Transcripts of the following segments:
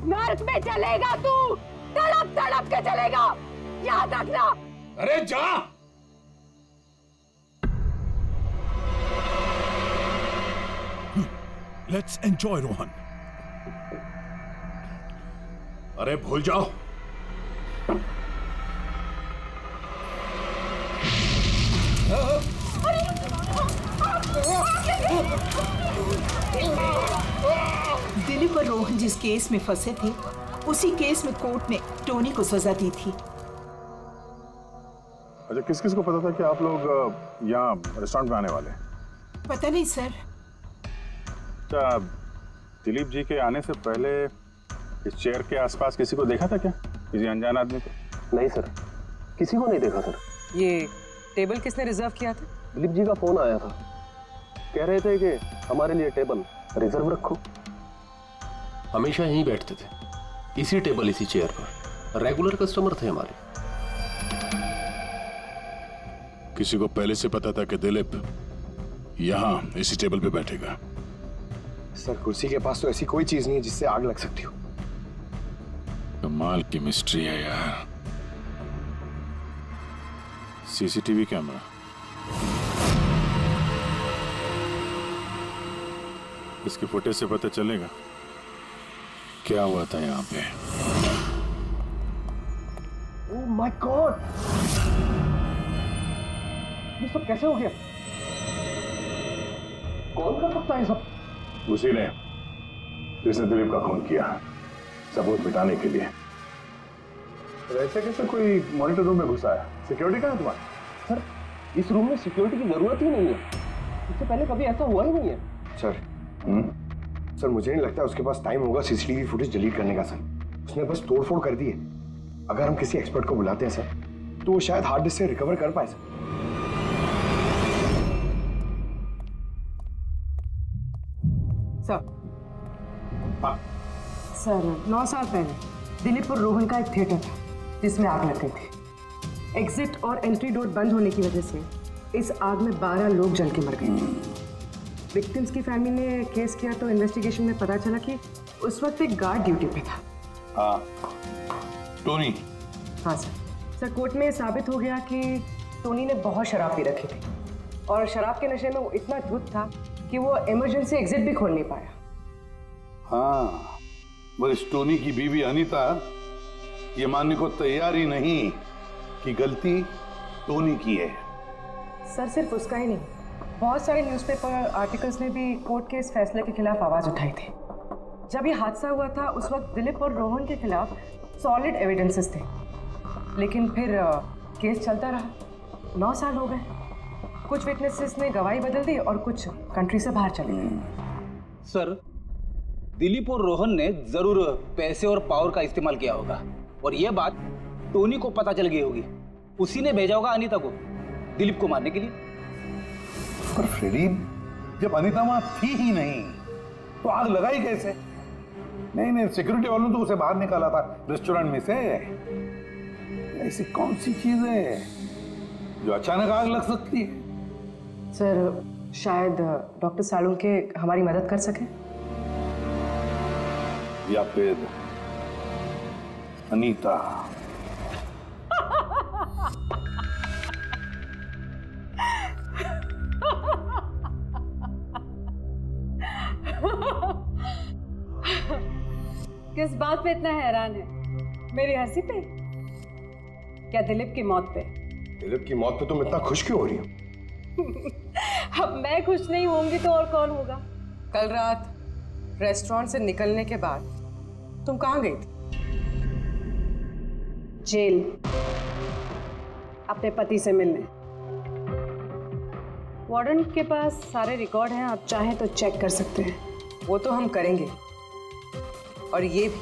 नर्क में चलेगा तू, तड़प तड़प के चलेगा, याद रखना। अरे जा। Let's enjoy, Rohan. अरे भूल जाओ। दिलीप और रोहन जिस केस में फंसे थे, उसी केस में कोर्ट ने टोनी को सजा दी थी। अच्छा, किस किस को पता था कि आप लोग यहाँ रेस्टोरेंट में आने वाले हैं? पता नहीं सर। अच्छा, दिलीप जी के आने से पहले इस चेयर के आसपास किसी को देखा था क्या? किसी अनजान आदमी को? नहीं सर, किसी को नहीं देखा सर। ये टेबल किसने रिजर्व किया था? दिलीप जी का फोन आया था, कह रहे थे कि हमारे लिए टेबल रिजर्व रखो। हमेशा यहीं बैठते थे, इसी टेबल इसी चेयर पर, रेगुलर कस्टमर थे हमारे। किसी को पहले से पता था कि दिलीप यहाँ इसी टेबल पे बैठेगा? सर, कुर्सी के पास तो ऐसी कोई चीज नहीं है जिससे आग लग सकती हो। कमाल की मिस्ट्री है यार। सीसीटीवी कैमरा, इसके फुटेज से पता चलेगा क्या हुआ था यहाँ पे। ओह माय गॉड, ये सब कैसे हो गया? कौन कर सकता है सब? उसी ने जिसने दिलीप का खून किया, सबूत मिटाने के लिए। ऐसे कैसे कोई मॉनिटर रूम में घुसा है? सिक्योरिटी कहाँ है तुम्हारी? सर, इस रूम में सिक्योरिटी की जरूरत ही नहीं है, इससे पहले कभी ऐसा हुआ ही नहीं है। सर, सर मुझे नहीं लगता उसके पास टाइम होगा सीसीटीवी फुटेज डिलीट करने का। सर, उसने बस तोड़फोड़ कर दी है। अगर हम किसी एक्सपर्ट को बुलाते हैं सर, तो वो शायद हार्ड डिस्क से रिकवर कर पाए। सर, सर 9 साल पहले दिलीप और रोहन का एक थिएटर था जिसमें आग लग गई थी। एग्जिट और एंट्री डोर बंद होने की वजह से इस आग में 12 लोग जल के मर गए थे। विक्टिम्स की फैमिली ने केस किया तो इन्वेस्टिगेशन में पता चला कि उस वक्त एक गार्ड ड्यूटी पे था। हाँ, टोनी। हाँ सर, कोर्ट में साबित हो गया कि टोनी ने बहुत शराब पी रखी थी और शराब के नशे में वो इतना धुत था कि वो इमरजेंसी एग्जिट भी खोल नहीं पाया। हाँ, बस टोनी की बीवी अनीता ये मानने को तैयार ही नहीं कि गलती टोनी की है। सर, सिर्फ उसका ही नहीं, बहुत सारे न्यूज़पेपर आर्टिकल्स ने भी कोर्ट के इस फैसले के खिलाफ आवाज़ उठाई थी। जब ये हादसा हुआ था उस वक्त दिलीप और रोहन के खिलाफ सॉलिड एविडेंसेस थे, लेकिन फिर केस चलता रहा। 9 साल हो गए, कुछ विटनेसेस ने गवाही बदल दी और कुछ कंट्री से बाहर चले गए। सर, दिलीप और रोहन ने जरूर पैसे और पावर का इस्तेमाल किया होगा और यह बात टोनी को पता चल गई होगी। उसी ने भेजा होगा अनीता को दिलीप को मारने के लिए। पर फ्रेडी, जब अनीता वहां थी ही नहीं तो आग लगाई कैसे? नहीं, सिक्योरिटी वालों ने तो उसे बाहर निकाला था रेस्टोरेंट में से। ऐसी कौन सी चीज है जो अचानक आग लग सकती है? सर, शायद डॉक्टर सालुंके हमारी मदद कर सके, या फिर अनीता। किस बात पे इतना हैरान है? मेरी हंसी पे? क्या दिलीप की मौत पे? दिलीप की मौत पे तुम इतना खुश क्यों हो रही हो? अब मैं खुश नहीं होंगी तो और कौन होगा? कल रात रेस्टोरेंट से निकलने के बाद तुम कहाँ गई थी? जेल, अपने पति से मिलने। वार्डन के पास सारे रिकॉर्ड हैं, आप चाहें तो चेक कर सकते हैं। वो तो हम करेंगे, और ये भी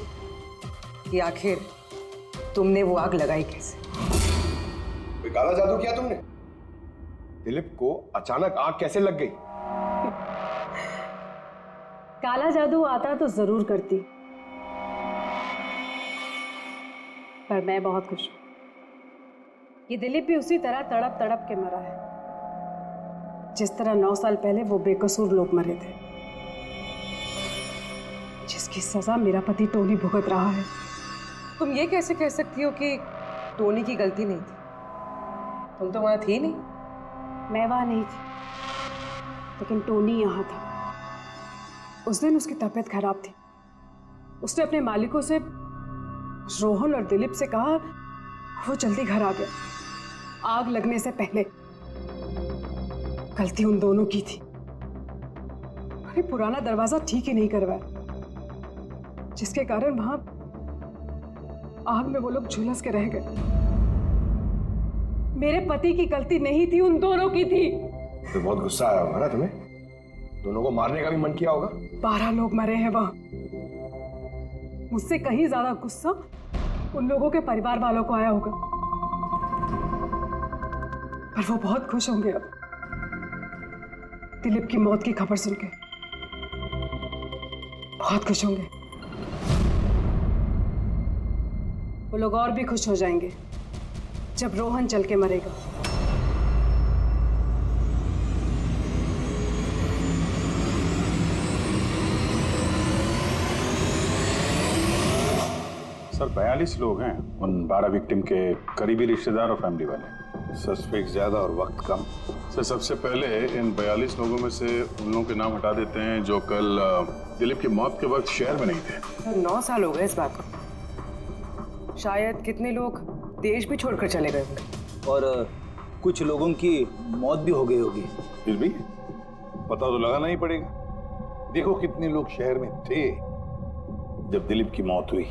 कि आखिर तुमने वो आग लगाई कैसे? कोई काला जादू किया तुमने? दिलीप को अचानक आग कैसे लग गई? काला जादू आता तो जरूर करती, पर मैं बहुत खुश हूं। ये दिलीप भी उसी तरह तड़प तड़प के मरा है जिस तरह 9 साल पहले वो बेकसूर लोग मरे थे, जिस उसकी सजा मेरा पति टोनी भुगत रहा है। तुम ये कैसे कह सकती हो कि टोनी की गलती नहीं थी? तुम तो वहां थी नहीं। मैं वहां नहीं थी, लेकिन टोनी यहाँ था। उस दिन उसकी तबीयत खराब थी। उसने अपने मालिकों से, रोहन और दिलीप से कहा, वो जल्दी घर आ गया आग लगने से पहले। गलती उन दोनों की थी। अरे पुराना दरवाजा ठीक ही नहीं करवाया, जिसके कारण वहां आग में वो लोग झुलस के रह गए। मेरे पति की गलती नहीं थी, उन दोनों की थी। तो बहुत गुस्सा आया होगा ना तुम्हें? दोनों को मारने का भी मन किया होगा। 12 लोग मरे हैं वहां। मुझसे कहीं ज्यादा गुस्सा उन लोगों के परिवार वालों को आया होगा, पर वो बहुत खुश होंगे अब दिलीप की मौत की खबर सुनके। बहुत खुश होंगे। वो लोग और भी खुश हो जाएंगे जब रोहन चल के मरेगा। सर 42 लोग हैं, उन 12 विक्टिम के करीबी रिश्तेदार और फैमिली वाले। सस्पेक्ट ज्यादा और वक्त कम। सर सबसे पहले इन 42 लोगों में से उन लोगों के नाम हटा देते हैं जो कल दिलीप की मौत के वक्त शहर में नहीं थे। तो 9 साल हो गए इस बात को। शायद कितने लोग देश भी छोड़कर चले गए होंगे, और कुछ लोगों की मौत भी हो गई होगी। फिर भी पता तो लगाना ही पड़ेगा। देखो कितने लोग शहर में थे जब दिलीप की मौत हुई।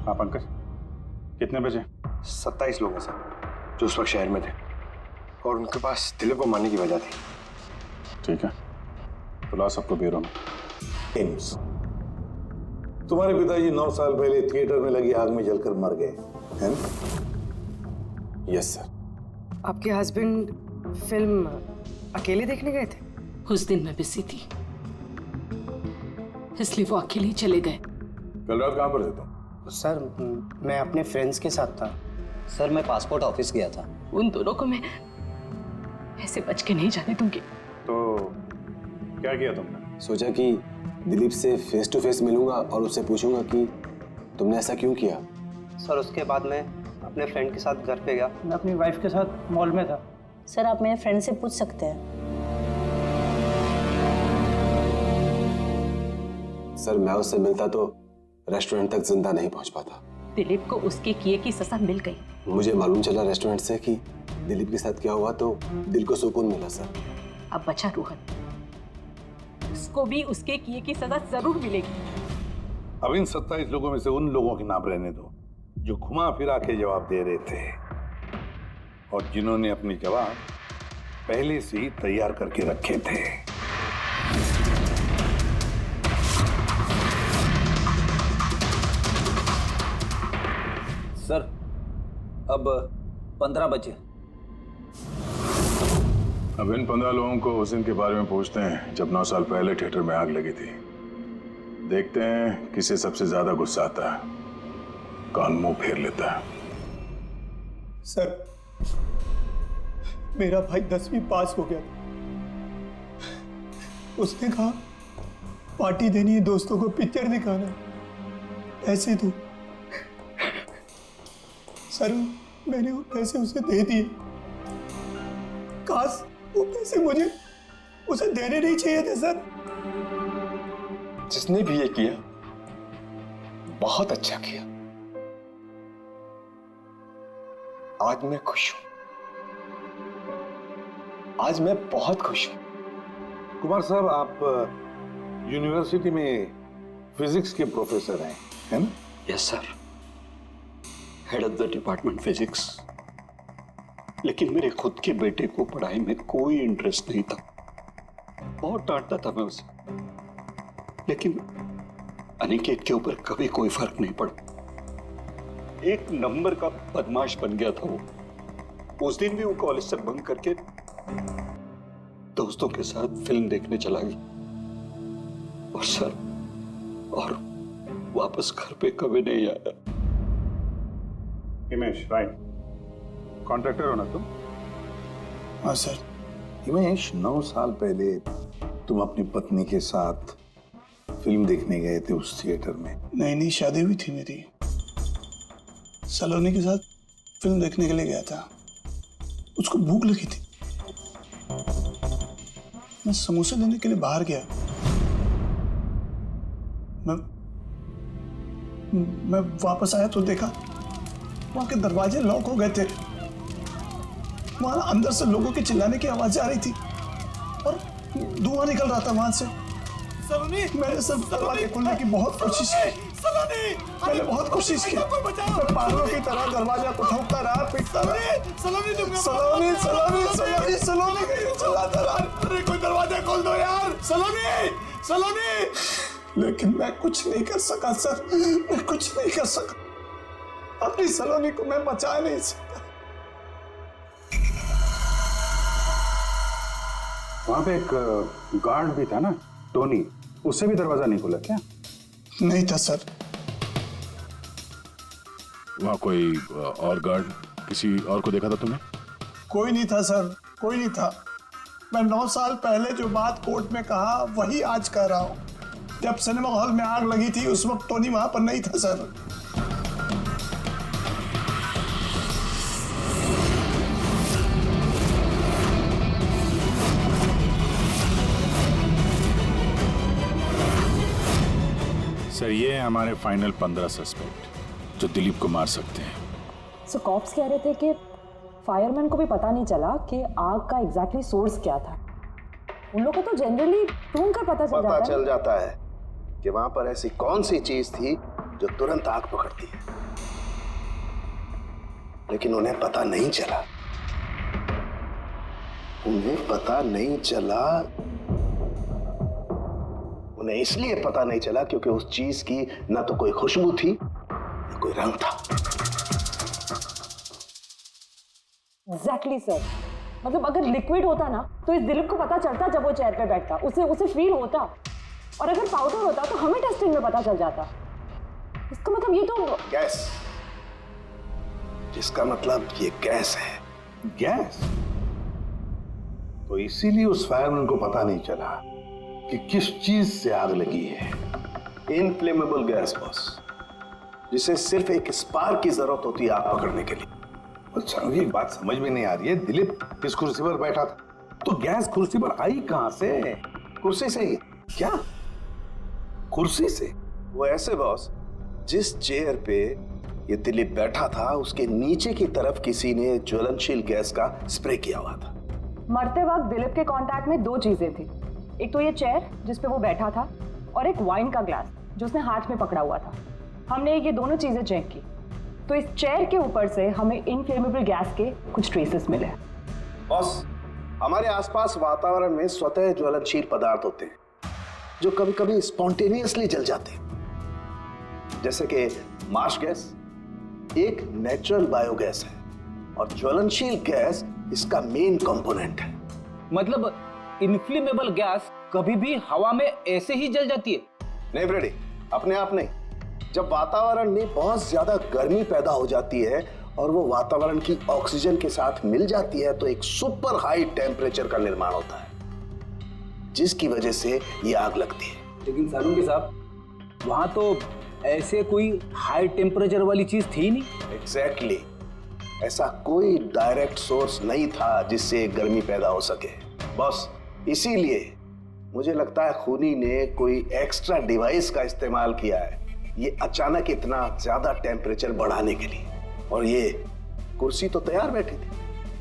हाँ पंकज, कितने बजे? 27 लोग हैं सर, जो उस वक्त शहर में थे और उनके पास दिलीप को मारने की वजह थी। ठीक है, तो ला सबको ब्यूरो में। एम्स। तुम्हारे पिताजी 9 साल पहले थिएटर में लगी आग में जलकर मर गए, हैं? Yes sir. आपके हस्बैंड फिल्म अकेले देखने गए थे? उस दिन मैं बिजी थी, इसलिए वो अकेले ही चले गए। कल रात कहाँ पर थे तुम? सर मैं अपने फ्रेंड्स के साथ था। सर मैं पासपोर्ट ऑफिस गया था। उन दोनों को मैं ऐसे बच के नहीं जाने दूंगी। तो क्या किया तुमने? सोचा कि दिलीप से फेस टू फेस मिलूंगा और उससे पूछूंगा कि तुमने ऐसा क्यों किया। सर उसके बाद मैं अपने फ्रेंड के साथ घर पे गया। मैं अपनी वाइफ के साथ मॉल में था। सर आप मेरे फ्रेंड से पूछ सकते हैं। सर मैं उससे मिलता तो रेस्टोरेंट तक जिंदा नहीं पहुंच पाता। दिलीप को उसके किए की सजा मिल गई। मुझे मालूम चला रेस्टोरेंट से कि दिलीप के साथ क्या हुआ, तो दिल को सुकून मिला सर। अब बचा रोहन, उसको भी उसके किए की सजा जरूर मिलेगी। अब इन 27 लोगों में से उन लोगों के नाम रहने दो जो घुमा फिरा के जवाब दे रहे थे और जिन्होंने अपने जवाब पहले से ही तैयार करके रखे थे। सर अब 15 बजे। अब इन 15 लोगों को उस दिन के बारे में पूछते हैं जब 9 साल पहले थिएटर में आग लगी थी। देखते हैं किसे सबसे ज्यादा गुस्सा आता है, कौन मुंह फेर लेता है। सर मेरा भाई 10वीं पास हो गया। उसने कहा पार्टी देनी है, दोस्तों को पिक्चर दिखाना है, पैसे दो। सर मैंने वो पैसे उसे दे दिए। काश वो पैसे मुझे उसे देने नहीं चाहिए थे सर। जिसने भी ये किया बहुत अच्छा किया। आज मैं खुश हूं। आज मैं बहुत खुश हूं। कुमार साहब आप यूनिवर्सिटी में फिजिक्स के प्रोफेसर हैं, है ना? Yes sir, head of the department physics. लेकिन मेरे खुद के बेटे को पढ़ाई में कोई इंटरेस्ट नहीं था। बहुत डांटता था मैं उसे, लेकिन अनिकेत के ऊपर कभी कोई फर्क नहीं पड़ा। एक नंबर का बदमाश बन गया था वो। उस दिन भी वो कॉलेज से बंक करके दोस्तों के साथ फिल्म देखने चला गया और सर और वापस घर पे कभी नहीं आया। हिमेश, राइट, कॉन्ट्रैक्टर हो ना तुम? हाँ सर। हिमेश, 9 साल पहले तुम अपनी पत्नी के साथ फिल्म देखने गए थे उस थिएटर में। नई नई शादी हुई थी मेरी, सलोनी के साथ फिल्म देखने के लिए गया था। उसको भूख लगी थी, मैं समोसे लेने के लिए बाहर गया। मैं वापस आया तो देखा वहां के दरवाजे लॉक हो गए थे। वहां अंदर से लोगों के चिल्लाने की आवाज आ रही थी और धुआं निकल रहा था वहां से। सलोनी, मैंने सब दरवाजे खोलने की बहुत कोशिश की। सलोनी, मैंने बहुत कोशिश की। मैं पागलों की तरह दरवाजा को ठोकता रहा, पीटता रहा। सलोनी, सलोनी, सलोनी, सलोनी, सलोनी कहीं चिल्लाता रहा। अरे कोई दरवाजा खोल दो यार। सलोनी, सलोनी। लेकिन मैं कुछ नहीं कर सका सर, मैं कुछ नहीं कर सका। अपनी सलोनी को मैं बचा नहीं सकता। वहां पे एक गार्ड भी था ना, टोनी, उससे भी दरवाजा नहीं खुला क्या? नहीं था सर। वहां कोई और गार्ड, किसी और को देखा था तुमने? कोई नहीं था सर, कोई नहीं था। मैं 9 साल पहले जो बात कोर्ट में कहा वही आज कह रहा हूं। जब सिनेमा हॉल में आग लगी थी उस वक्त टोनी वहां पर नहीं था सर। सर, ये है हमारे फाइनल 15 सस्पेक्ट जो दिलीप को मार सकते हैं। सो कॉप्स कह रहे थे कि फायरमैन को भी पता नहीं चला कि आग का एग्जैक्टली सोर्स क्या था। उन लोगों को तो जनरली ढूंढ कर पता चल जाता है कि वहां पर ऐसी कौन सी चीज थी जो तुरंत आग पकड़ती है, लेकिन उन्हें पता नहीं चला। उन्हें पता नहीं चला, उन्हें इसलिए पता नहीं चला क्योंकि उस चीज की ना तो कोई खुशबू थी ना कोई रंग था। Exactly sir. मतलब अगर लिक्विड होता ना तो इस दिलीप को पता चलता जब वो चेयर पे बैठता, उसे फील होता। और अगर पाउडर होता तो हमें टेस्टिंग में पता चल जाता। इसका मतलब ये तो गैस, जिसका मतलब ये गैस है। गैस? तो इसीलिए उस फायरमैन को पता नहीं चला कि किस चीज से आग लगी है। इनफ्लेमेबल गैस बॉस, जिसे सिर्फ एक स्पार्क की जरूरत होती है आग पकड़ने के लिए। अच्छा, मुझे एक बात समझ में नहीं आ रही है। दिलीप किस कुर्सी पर बैठा था, तो गैस कुर्सी पर आई कहां से? कुर्सी से ही। क्या? कुर्सी से? वो ऐसे बॉस, जिस चेयर पे ये दिलीप बैठा था उसके नीचे की तरफ किसी ने ज्वलनशील गैस का स्प्रे किया हुआ था। मरते वक्त दिलीप के कांटेक्ट में 2 चीजें थी। एक तो ये चेयर जिस पे वो बैठा था और एक वाइन का ग्लास जो उसने हाथ में पकड़ा हुआ था। हमने ये दोनों चीजें चेक की तो इस चेयर के ऊपर से हमें इनफ्लेमेबल गैस के कुछ ट्रेसेस मिले। बॉस, हमारे आसपास वातावरण में स्वतः ज्वलनशील पदार्थ होते हैं जो कभी कभी स्पॉन्टेनियसली जल जाते हैं, जैसे कि मार्श गैस एक नेचुरल बायोगैस है और ज्वलनशील गैस इसका मेन कंपोनेंट है। मतलब इनफ्लेमेबल गैस कभी भी हवा में ऐसे ही जल जाती है? नहीं फ्रेडी, अपने आप नहीं। जब वातावरण में बहुत ज्यादा गर्मी पैदा हो जाती है और वो वातावरण की ऑक्सीजन के साथ मिल जाती है तो एक सुपर हाई टेम्परेचर का निर्माण होता है, जिसकी वजह से ये आग लगती है। लेकिन सालून साहब, वहां तो ऐसे कोई हाई टेम्परेचर वाली चीज थी नहीं। एग्जैक्टली, ऐसा कोई डायरेक्ट सोर्स नहीं था जिससे गर्मी पैदा हो सके बॉस। इसीलिए मुझे लगता है खूनी ने कोई एक्स्ट्रा डिवाइस का इस्तेमाल किया है ये अचानक इतना ज्यादा टेम्परेचर बढ़ाने के लिए। और ये कुर्सी तो तैयार बैठी थी,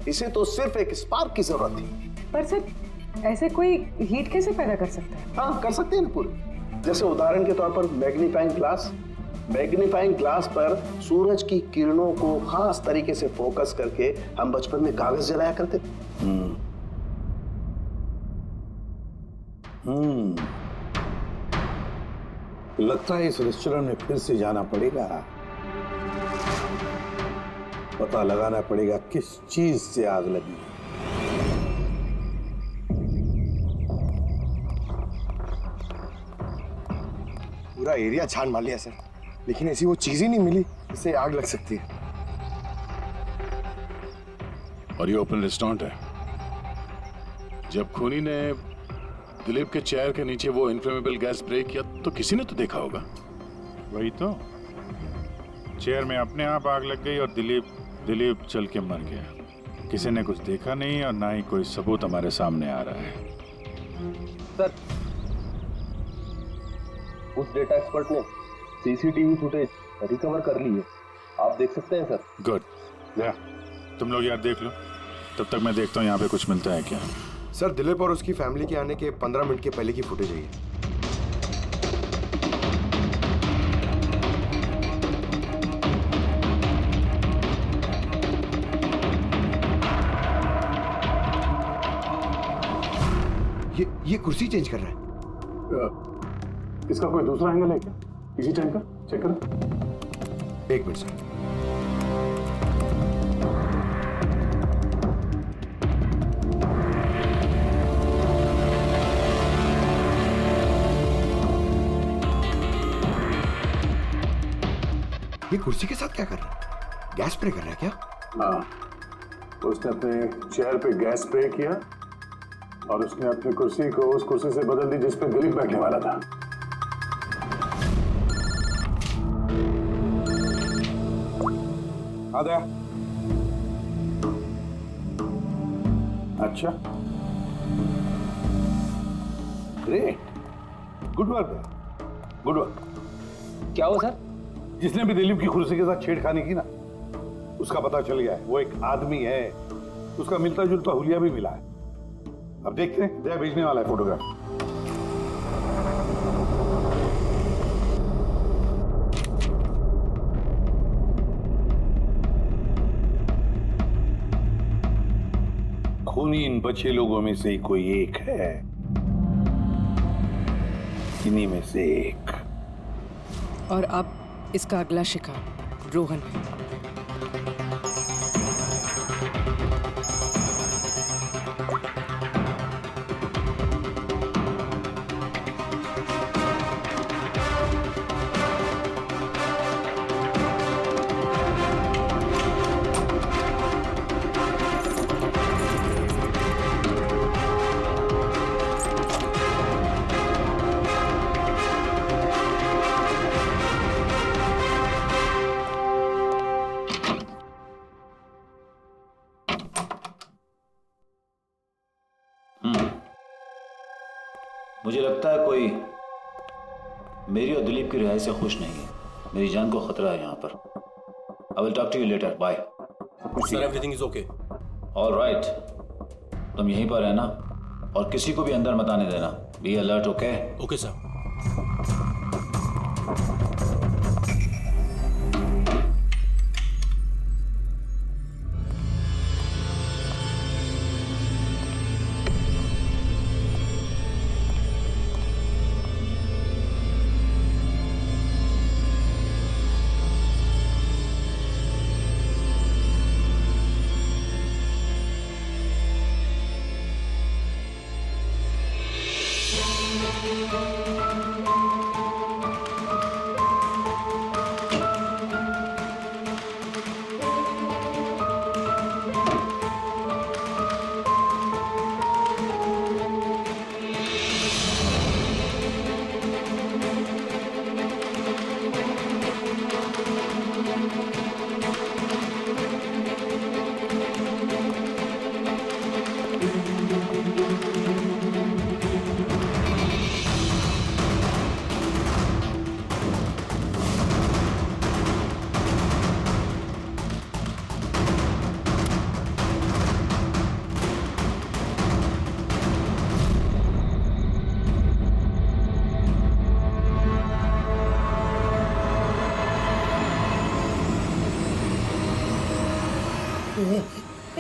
इसे तो सिर्फ एक स्पार्क की जरूरत थी। पर सर ऐसे कोई हीट कैसे पैदा कर सकता है? हाँ, कर सकते हैं ना पूरी। जैसे उदाहरण के तौर पर मैग्नीफाइंग ग्लास मैग्नीफाइंग ग्लास पर सूरज की किरणों को खास तरीके से फोकस करके हम बचपन में कागज जलाया करते थे। लगता है इस रेस्टोरेंट में फिर से जाना पड़ेगा। पता लगाना पड़ेगा किस चीज से आग लगी। पूरा एरिया छान मार लिया सर, लेकिन ऐसी वो चीज ही नहीं मिली जिससे आग लग सकती है। और ये ओपन रेस्टोरेंट है। जब खूनी ने दिलीप के चेयर के नीचे वो इनफ्लेमेबल गैस ब्रेक किया तो किसी ने तो देखा होगा। वही तो, चेयर में अपने आप आग लग गई और दिलीप चल के मर गया। किसी ने कुछ देखा नहीं और ना ही कोई सबूत हमारे सामने आ रहा है। सर, उस डेटा एक्सपर्ट ने सीसीटीवी फुटेज रिकवर कर ली है, आप देख सकते हैं सर। गुड, या तुम लोग यार देख लो, तब तक मैं देखता हूँ यहाँ पे कुछ मिलता है क्या। सर, दिलीप और उसकी फैमिली के आने के 15 मिनट के पहले की फुटेज है ये। ये कुर्सी चेंज कर रहा है। इसका कोई दूसरा एंगल है क्या इसी टाइम का? चेक करो। एक मिनट सर। ये कुर्सी के साथ क्या कर रहा है? गैस स्प्रे कर रहा है क्या? हाँ, उसने अपने चेयर पे गैस स्प्रे किया और उसने अपनी कुर्सी को उस कुर्सी से बदल दी जिस पे दिलीप बैठने वाला था। आ गया। अच्छा, great, good work, good work. क्या हुआ सर? जिसने भी दिलीप की कुर्सी के साथ छेड़खानी की ना, उसका पता चल गया है। वो एक आदमी है, उसका मिलता जुलता हुलिया भी मिला है। अब देखते हैं, जया भेजने वाला है फोटोग्राफ। खूनी इन बचे लोगों में से कोई एक है, इन्हीं में से एक। और अब इसका अगला शिकार रोहन है। मुझे लगता है कोई मेरी और दिलीप की रिहाई से खुश नहीं है। मेरी जान को खतरा है यहाँ पर। I will talk to you later, bye. Sir, everything is okay. Alright, तुम यहीं पर रहना और किसी को भी अंदर मत आने देना। Be alert, okay? Okay sir.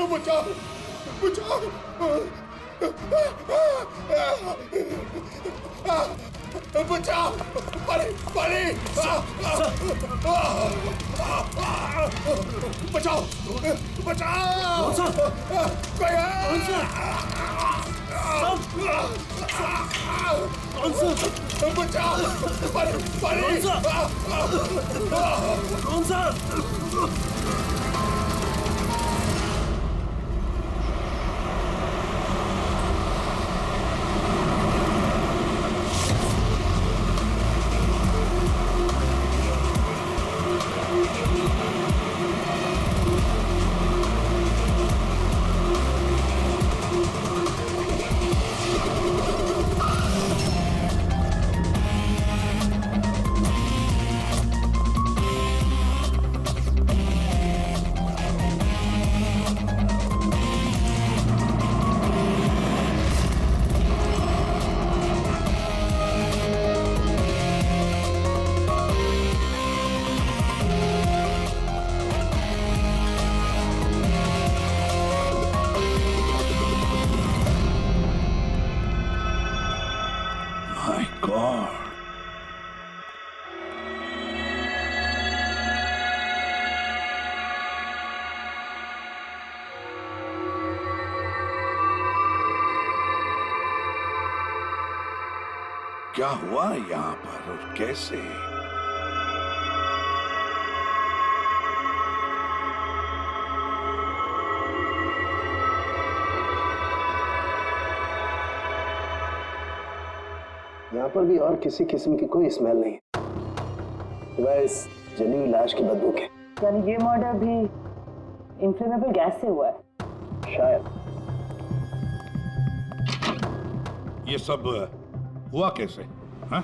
बचाओ बचाओ बचाओ पानी पानी बचाओ बचाओ कोई बचाओ पानी पानी कौन सा क्या हुआ यहाँ पर और कैसे? यहाँ पर भी और किसी किस्म की कोई स्मेल नहीं सिवाय इस जली हुई लाश की बदबू के। यानी ये मर्डर भी इन्फ्लेमेबल गैस से हुआ है? शायद। ये सब हुआ कैसे? हाँ?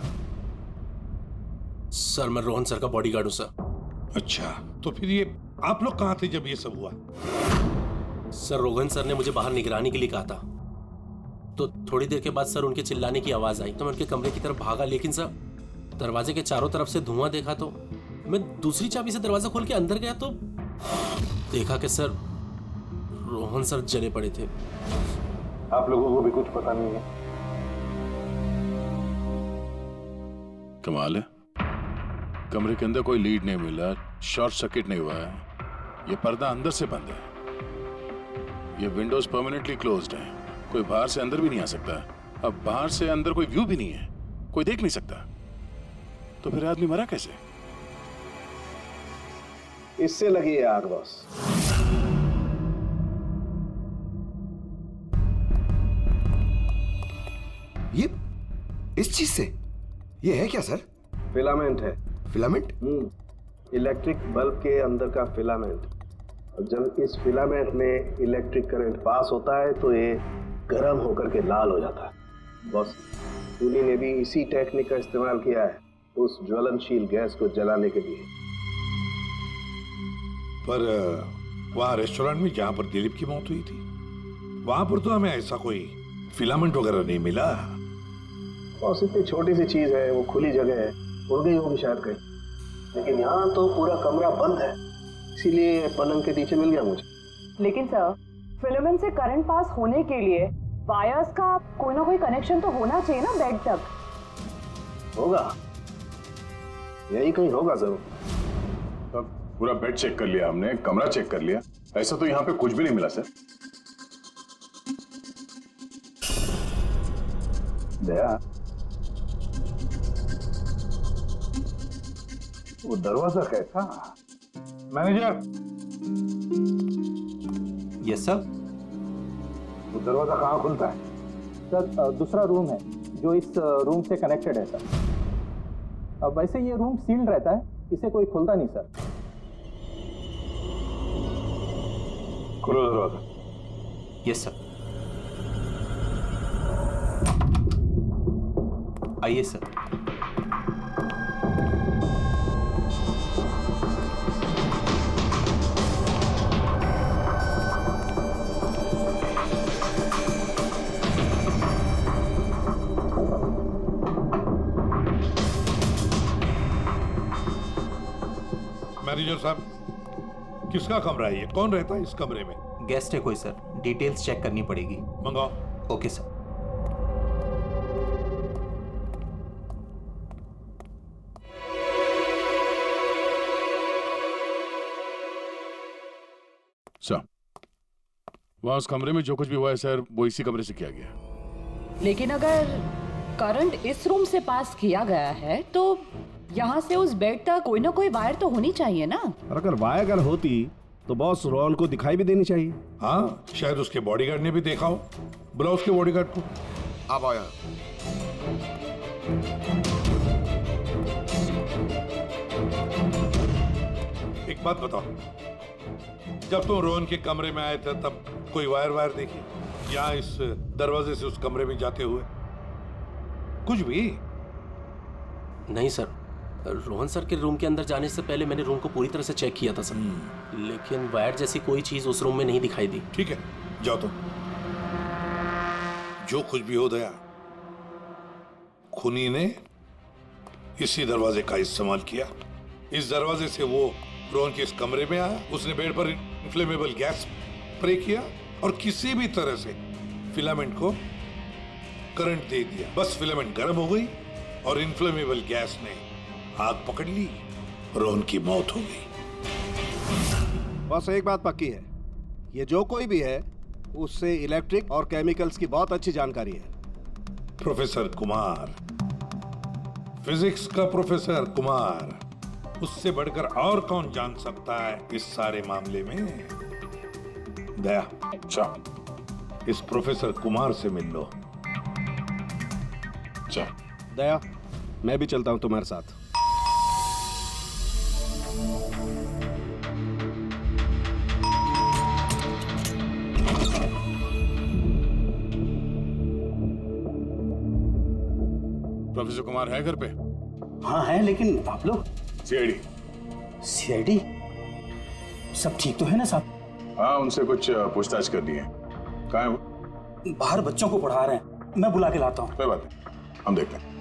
सर मैं रोहन सर का बॉडीगार्ड हूं सर। अच्छा, तो फिर ये आप लोग कहाँ थे जब ये सब हुआ? सर रोहन सर ने मुझे बाहर निगरानी के लिए कहा था, तो थोड़ी देर के बाद सर उनके चिल्लाने की आवाज आई तो मैं उनके कमरे की तरफ भागा, लेकिन सर दरवाजे के चारों तरफ से धुआं देखा तो मैं दूसरी चाबी से दरवाजा खोल के अंदर गया तो देखा कि सर रोहन सर जले पड़े थे। आप लोगों को भी कुछ पता नहीं है? कमाल है, कमरे के अंदर कोई लीड नहीं मिला, शॉर्ट सर्किट नहीं हुआ है, ये पर्दा अंदर से बंद है, ये विंडोज परमानेंटली क्लोज्ड है, कोई बाहर से अंदर भी नहीं आ सकता। अब बाहर से अंदर कोई व्यू भी नहीं है, कोई देख नहीं सकता, तो फिर आदमी मरा कैसे? इससे लगी है आग बॉस। ये इस चीज से ये है क्या सर? फिलामेंट है। फिलामेंट? इलेक्ट्रिक बल्ब के अंदर का फिलामेंट। और जब इस फिलामेंट में इलेक्ट्रिक करंट पास होता है तो ये गर्म होकर के लाल हो जाता है। बॉस खूनी ने भी इसी टेक्निक का इस्तेमाल किया है उस ज्वलनशील गैस को जलाने के लिए। पर वहाँ रेस्टोरेंट में जहाँ पर दिलीप की मौत हुई थी, वहां पर तो हमें ऐसा कोई फिलामेंट वगैरह नहीं मिला। बॉस इतनी छोटी सी चीज है, वो खुली जगह है, उड़ गई होगी शायद कहीं, लेकिन यहाँ तो पूरा कमरा बंद है, इसीलिए पलंग के नीचे मिल गया मुझे। लेकिन सर फिलामेंट से करंट पास होने के लिए वायर्स का कोई ना कोई कनेक्शन तो होना चाहिए ना बेड तक। होगा, यही कहीं होगा जरूर। तब पूरा बेड चेक कर लिया हमने, कमरा चेक कर लिया, ऐसा तो यहाँ पे कुछ भी नहीं मिला सर। दया, वो दरवाजा कैसा? मैनेजर। Yes sir. वो दरवाजा कहाँ खुलता है? सर दूसरा रूम है जो इस रूम से कनेक्टेड है सर। अब वैसे ये रूम सील्ड रहता है, इसे कोई खुलता नहीं सर। खोलो दरवाजा। Yes sir. आइए सर। मैनेजर साहब, किसका कमरा है ये? कौन रहता है इस कमरे में? गेस्ट है कोई सर, डिटेल्स चेक करनी पड़ेगी। मंगाओ। Okay sir. सर, वहां उस कमरे में जो कुछ भी हुआ है सर, वो इसी कमरे से किया गया। लेकिन अगर करंट इस रूम से पास किया गया है तो यहाँ से उस बेड तक कोई ना कोई वायर तो होनी चाहिए ना। और अगर वायर अगर होती तो बॉस रोहन को दिखाई भी देनी चाहिए। हाँ, शायद उसके बॉडीगार्ड ने भी देखा हो। बुलाओ उसके बॉडीगार्ड को। आप आओ यहाँ। एक बात बताओ, जब तुम रोहन के कमरे में आए थे तब कोई वायर देखी या इस दरवाजे से उस कमरे में जाते हुए कुछ भी? नहीं सर, रोहन सर के रूम के अंदर जाने से पहले मैंने रूम को पूरी तरह से चेक किया था सर, लेकिन वायर जैसी कोई चीज उस रूम में नहीं दिखाई दी। ठीक है, जाओ तुम। जो कुछ भी हो दया, खूनी ने इसी दरवाजे का इस्तेमाल किया। इस दरवाजे से वो रोहन के इस कमरे में आया, उसने बेड पर इन्फ्लेमेबल गैस स्प्रे किया और किसी भी तरह से फिलामेंट को करंट दे दिया। बस फिलामेंट गर्म हो गई और इन्फ्लेमेबल गैस ने आग पकड़ ली, रोहन की मौत हो गई। बस एक बात पक्की है, ये जो कोई भी है उससे इलेक्ट्रिक और केमिकल्स की बहुत अच्छी जानकारी है। प्रोफेसर कुमार, फिजिक्स का प्रोफेसर कुमार, उससे बढ़कर और कौन जान सकता है इस सारे मामले में? दया, अच्छा इस प्रोफेसर कुमार से मिल लो। दया, मैं भी चलता हूं तुम्हारे साथ। प्रोफेसर कुमार है घर पे? हाँ है, लेकिन आप लोग? सीआईडी। सीआईडी? सब ठीक तो है ना साहब? हाँ, उनसे कुछ पूछताछ करनी है। कहाँ है वो? बाहर बच्चों को पढ़ा रहे हैं, मैं बुला के लाता हूँ। कोई बात नहीं, हम देखते हैं।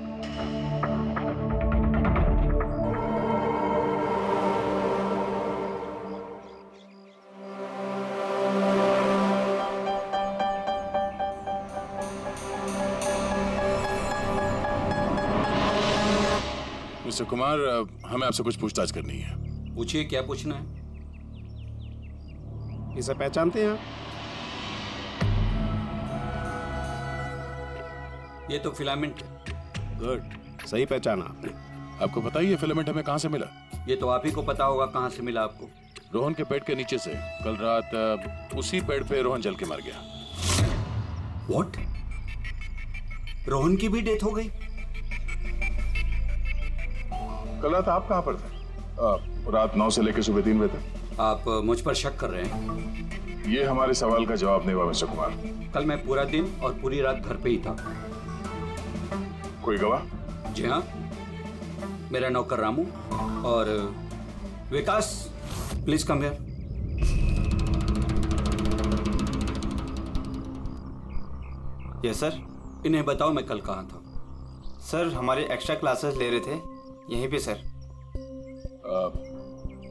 मिस्टर कुमार, हमें आपसे कुछ पूछताछ करनी है। पूछिए, क्या पूछना है? इसे पहचानते हैं आप? ये तो फिलामेंट। गुड, सही पहचाना आपने। आपको पता ही है फिलामेंट हमें कहाँ से मिला? ये तो आप ही को पता होगा कहाँ से मिला आपको। रोहन के पेट के नीचे से। कल रात उसी पेड़ पे रोहन जल के मर गया। व्हाट? रोहन की भी डेथ हो गई? कल रात आप कहाँ पर थे? रात 9 से लेकर सुबह 3 बजे तक। आप मुझ पर शक कर रहे हैं? ये हमारे सवाल का जवाब नहीं हुआ मिस्टर कुमार। कल मैं पूरा दिन और पूरी रात घर पे ही था। कोई गवाह? जी हाँ, मेरा नौकर रामू और Vikas, please come here. Yes sir. इन्हें बताओ मैं कल कहाँ था। सर हमारे एक्स्ट्रा क्लासेस ले रहे थे यहीं पे सर।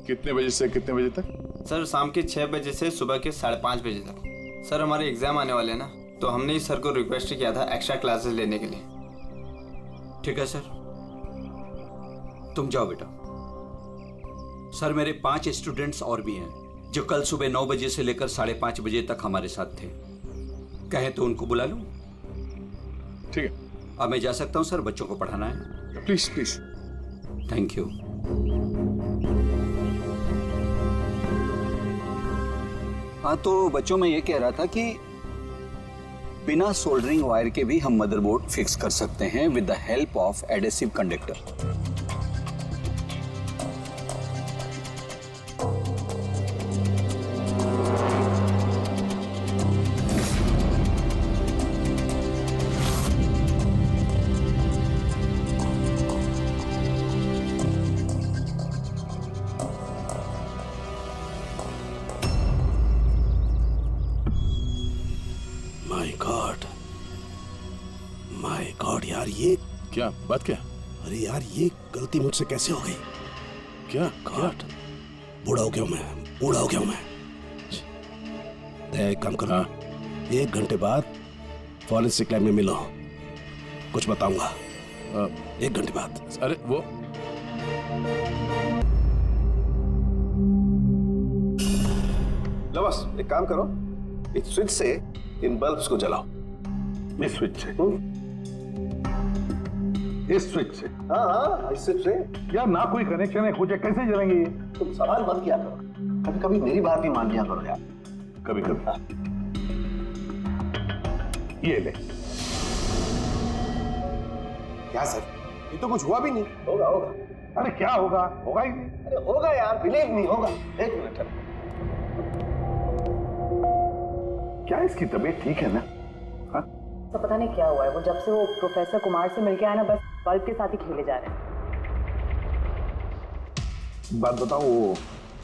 कितने बजे से कितने बजे तक? सर शाम के 6 बजे से सुबह के 5:30 बजे तक। सर हमारे एग्जाम आने वाले हैं ना, तो हमने इस सर को रिक्वेस्ट किया था एक्स्ट्रा क्लासेस लेने के लिए। ठीक है सर, तुम जाओ बेटा। सर मेरे 5 स्टूडेंट्स और भी हैं जो कल सुबह 9 बजे से लेकर 5:30 बजे तक हमारे साथ थे। कहें तो उनको बुला लूं? ठीक है। अब मैं जा सकता हूं सर, बच्चों को पढ़ाना है। Please please. Thank you. हाँ, तो बच्चों में ये कह रहा था कि बिना सोल्डरिंग वायर के भी हम मदरबोर्ड फिक्स कर सकते हैं with the help of adhesive conductor. My God यार, ये क्या बात? क्या? अरे यार, ये गलती मुझसे कैसे हो गई? क्या? गॉड, बूढ़ा हो गया मैं, बूढ़ा हो गया मैं। एक काम करो, 1 घंटे बाद फॉरेंसिक लैब में मिलो, कुछ बताऊंगा। 1 घंटे बाद। अरे वो लो बस एक काम करो, इस स्विच से इन बल्ब्स को जलाओ। इस स्विच से? इस स्विच से? हाँ इस स्विच से। यार ना कोई कनेक्शन है, कुछ है, कैसे जलेंगे ये? तुम सवाल बंद किया करो, कभी कभी मेरी बात भी मान लिया करो यार। कभी कभी। ये ले। क्या सर, ये तो कुछ हुआ भी नहीं। होगा होगा। अरे क्या होगा? होगा ही नहीं। अरे होगा यार, बिलीव नहीं होगा। 1 मिनट। क्या इसकी तबीयत ठीक है ना? हाँ? तो पता नहीं क्या हुआ है, वो जब से वो प्रोफेसर कुमार से मिलके आया ना, बस बल्ब के साथ ही खेले जा रहे हैं। बात बताओ, वो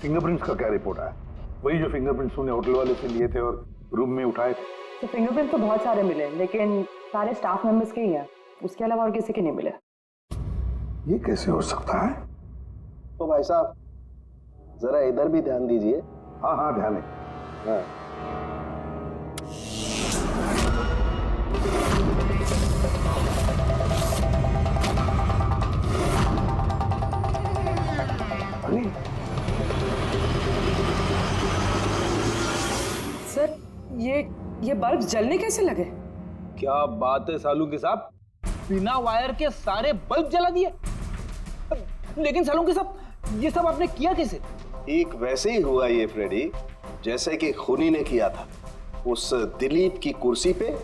फिंगरप्रिंट्स का क्या रिपोर्ट आया? वही जो फिंगरप्रिंट्स तूने होटल वाले से लिए थे और रूम में उठाए थे। तो फिंगरप्रिंट तो बहुत सारे मिले, लेकिन सारे स्टाफ मेंबर्स के ही हैं, उसके अलावा और किसी के नहीं मिले। ये कैसे हो सकता है? तो भाई साहब जरा इधर भी ध्यान दीजिए। हाँ हाँ ध्यान है। हाँ। सर ये बल्ब जलने कैसे लगे? क्या बात है सालून के साहब, बिना वायर के सारे बल्ब जला दिए। लेकिन सालून के साहब ये सब आपने किया कैसे? ठीक वैसे ही हुआ ये फ्रेडी, जैसे कि खूनी ने किया था, उस दिलीप की कुर्सी पे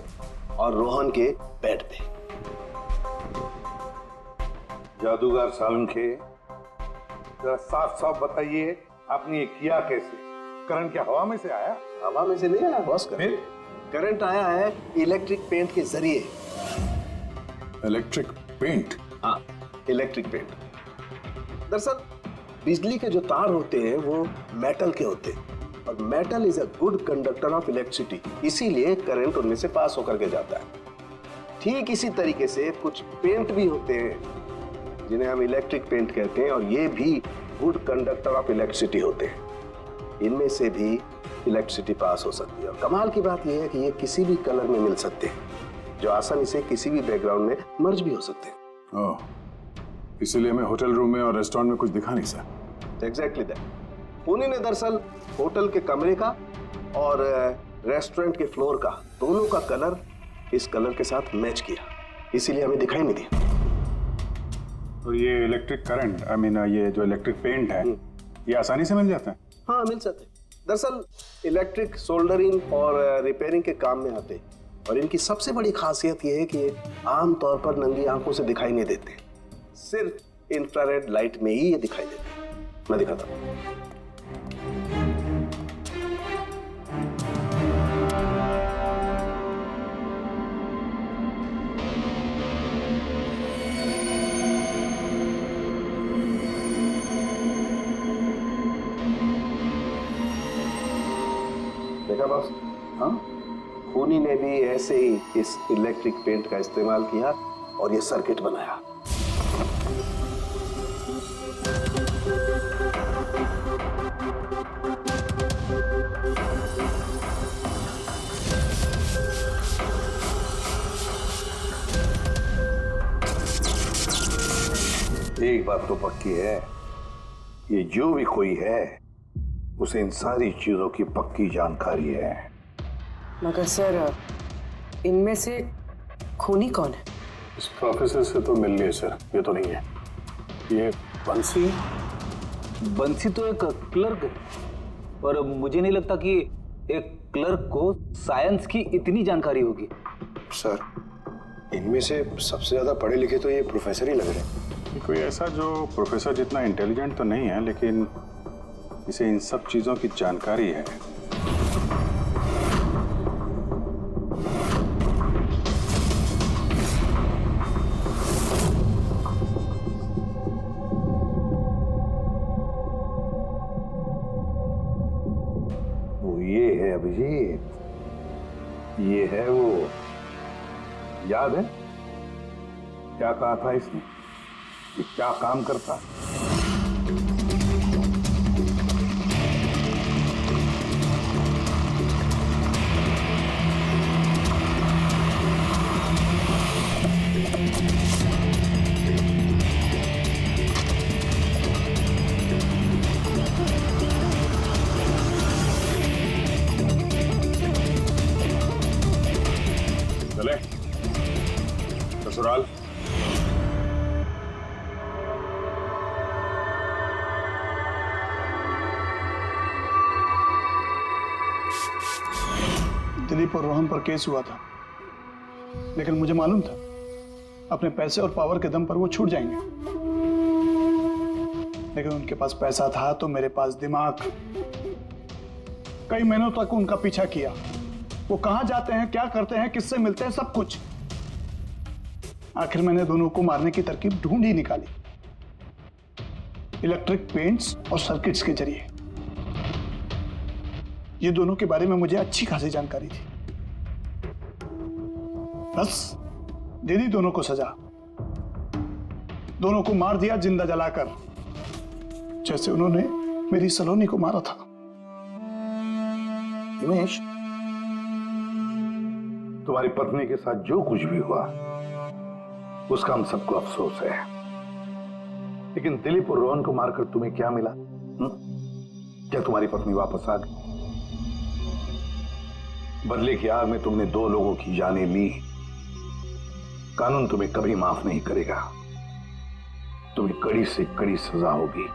और रोहन के बेड पे। जादूगर सालुंखे, जरा साफ साफ बताइए, आपने ये किया कैसे? करंट क्या हवा में से आया? हवा में से नहीं आया बॉस, करंट आया है इलेक्ट्रिक पेंट के जरिए। Electric paint? हाँ, इलेक्ट्रिक पेंट। दरअसल बिजली के जो तार होते हैं वो मेटल के होते हैं, और metal is a good conductor of electricity, इसीलिए करंट उनमें से पास होकर के जाता है। ठीक इसी तरीके से कुछ पेंट भी होते हैं जिन्हें हम इलेक्ट्रिक पेंट कहते हैं, और ये भी गुड कंडक्टर ऑफ इलेक्ट्रिसिटी होते हैं। इनमें से भी इलेक्ट्रिसिटी पास हो सकती है, और कमाल की बात यह है कि ये किसी भी कलर में मिल सकते हैं, जो आसानी से किसी भी बैकग्राउंड में मर्ज भी हो सकते हैं। ओह, इसीलिए हमें होटल रूम में और रेस्टोरेंट में कुछ दिखा नहीं सर। Exactly that. खूनी ने दरअसल होटल के कमरे का और रेस्टोरेंट के फ्लोर का, दोनों का कलर इस कलर के साथ मैच किया, इसीलिए हमें दिखाई नहीं दिया। तो ये इलेक्ट्रिक करंट, आई मीन ये जो इलेक्ट्रिक पेंट है, ये आसानी से मिल जाता है? हाँ मिल सकते हैं। दरअसल इलेक्ट्रिक सोल्डरिंग और रिपेयरिंग के काम में आते हैं, और इनकी सबसे बड़ी खासियत ये है कि ये आमतौर पर नंगी आंखों से दिखाई नहीं देते, सिर्फ इंफ्रारेड लाइट में ही ये दिखाई देते हैं। मैं दिखाता हूँ। देखा बॉस? हाँ, खूनी ने भी ऐसे ही इस इलेक्ट्रिक पेंट का इस्तेमाल किया और ये सर्किट बनाया। एक बात तो पक्की है, ये जो भी कोई है उसे इन सारी चीजों की पक्की जानकारी है। मगर सर, इनमें से खूनी कौन है? इस प्रोफेसर से तो मिल लिए सर, ये तो नहीं है। ये बंसी? बंसी तो एक क्लर्क है, पर मुझे नहीं लगता कि एक क्लर्क को साइंस की इतनी जानकारी होगी। सर, इनमें से सबसे ज्यादा पढ़े लिखे तो ये प्रोफेसर ही लग रहे हैं। कोई ऐसा जो प्रोफेसर जितना इंटेलिजेंट तो नहीं है, लेकिन इसे इन सब चीजों की जानकारी है। वो ये है अभिजीत, ये है वो। याद है क्या कहा था इसने, ये क्या काम करता? चले ससुराल। दिलीप और रोहन पर केस हुआ था, लेकिन मुझे मालूम था अपने पैसे और पावर के दम पर वो छूट जाएंगे। लेकिन उनके पास पैसा था तो मेरे पास दिमाग। कई महीनों तक उनका पीछा किया। वो कहां जाते हैं, क्या करते हैं, किससे मिलते हैं, सब कुछ। आखिर मैंने दोनों को मारने की तरकीब ढूंढ ही निकाली, इलेक्ट्रिक पेंट्स और सर्किट्स के जरिए। ये दोनों के बारे में मुझे अच्छी खासी जानकारी थी। बस दे दी दोनों को सजा। दोनों को मार दिया जिंदा जलाकर, जैसे उन्होंने मेरी सलोनी को मारा था। हिमेश, तुम्हारी पत्नी के साथ जो कुछ भी हुआ उसका हम सबको अफसोस है, लेकिन दिलीप और रोहन को मारकर तुम्हें क्या मिला? क्या तुम्हारी पत्नी वापस आ गई? बदले की आग में तुमने 2 लोगों की जानें ली। कानून तुम्हें कभी माफ नहीं करेगा। तुम्हें कड़ी से कड़ी सजा होगी।